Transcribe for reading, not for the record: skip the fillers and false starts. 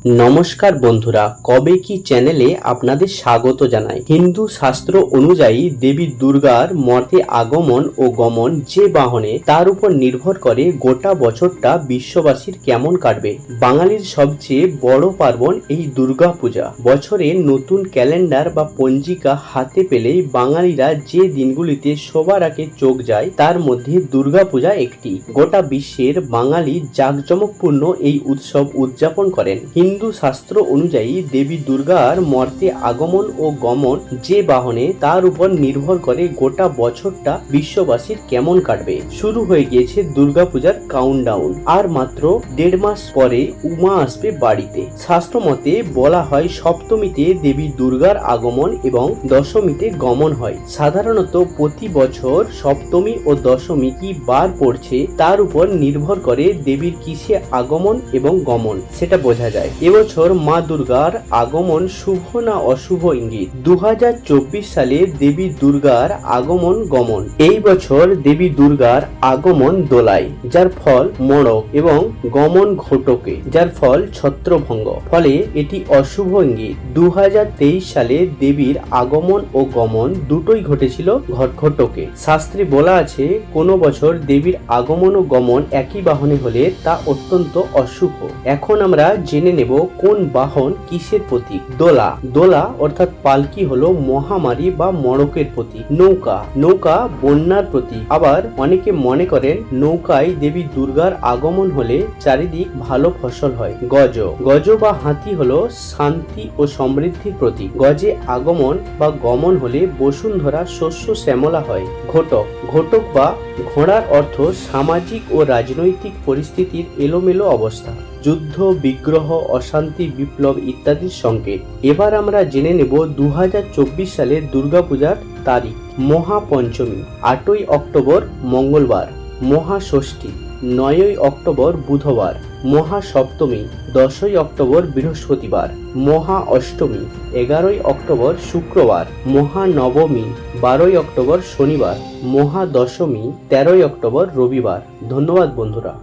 নমস্কার বন্ধুরা, কবে কি চ্যানেলে আপনাদের স্বাগত জানাই। হিন্দু শাস্ত্র অনুযায়ী দেবী দুর্গার মর্তে আগমন ও গমন যে বাহনে তার উপর নির্ভর করে গোটা বছরটা বিশ্ববাসীর কেমন কাটবে। বাঙালির সবচেয়ে বড় পার্বণ এই দুর্গা পূজা। বছরে নতুন ক্যালেন্ডার বা পঞ্জিকা হাতে পেলেই বাঙালিরা যে দিনগুলিতে সবার আগে চোখ যায় তার মধ্যে দুর্গা পূজা একটি। গোটা বিশ্বের বাঙালি জাঁকজমকপূর্ণ এই উৎসব উদযাপন করেন। হিন্দু শাস্ত্র অনুযায়ী দেবী দুর্গার মর্তে আগমন ও গমন যে বাহনে তার উপর নির্ভর করে গোটা বছরটা বিশ্ববাসীর কেমন কাটবে। শুরু হয়ে গিয়েছে দুর্গাপূজার কাউন্টডাউন। আর মাত্র 1.5 মাস পরে উমা আসবে বাড়িতে। শাস্ত্র মতে বলা হয় সপ্তমীতে দেবী দুর্গার আগমন এবং দশমীতে গমন হয়। সাধারণত প্রতি বছর সপ্তমী ও দশমী কি বার পড়ছে তার উপর নির্ভর করে দেবীর কিসে আগমন এবং গমন সেটা বোঝা যায়। এবছর মা দুর্গার আগমন শুভ না অশুভ ইঙ্গিত। 2024 সালে দেবী দুর্গার আগমন গমন। এই বছর দেবী দুর্গার আগমন দোলায়, যার ফল মড়ক, এবং গমন ঘটকে, যার ফল ছত্রভঙ্গ। ফলে এটি অশুভ ইঙ্গিত। 2023 সালে দেবীর আগমন ও গমন দুটোই ঘটেছিল ঘটকে। শাস্ত্রে বলা আছে কোনো বছর দেবীর আগমন ও গমন একই বাহনে হলে তা অত্যন্ত অশুভ। এখন আমরা জেনে নেব কোন বাহন কিসের প্রতীক। দোলা অর্থাৎ পালকি হলো মহামারী বা মড়কের প্রতীক। নৌকা বন্যার প্রতীক। আবার অনেকে মনে করেন নৌকায় দেবী দুর্গার আগমন হলে চারিদিক ভালো ফসল হয়। গজ বা হাতি হলো শান্তি ও সমৃদ্ধির প্রতীক। গজে আগমন বা গমন হলে বসুন্ধরা শস্য শ্যামলা হয়। ঘটক বা ঘোড়ার অর্থ সামাজিক ও রাজনৈতিক পরিস্থিতির এলোমেলো অবস্থা, যুদ্ধ, বিগ্রহ, অশান্তি, বিপ্লব ইত্যাদির সংকেত। এবার আমরা জেনে নেব 2024 সালের দুর্গাপূজার তারিখ। মহাপঞ্চমী 8ই অক্টোবর মঙ্গলবার, মহাষষ্ঠী 9ই অক্টোবর বুধবার, মহাসপ্তমী 10ই অক্টোবর বৃহস্পতিবার, মহা অষ্টমী 11ই অক্টোবর শুক্রবার, মহানবমী 12ই অক্টোবর শনিবার, মহাদশমী 13ই অক্টোবর রবিবার। ধন্যবাদ বন্ধুরা।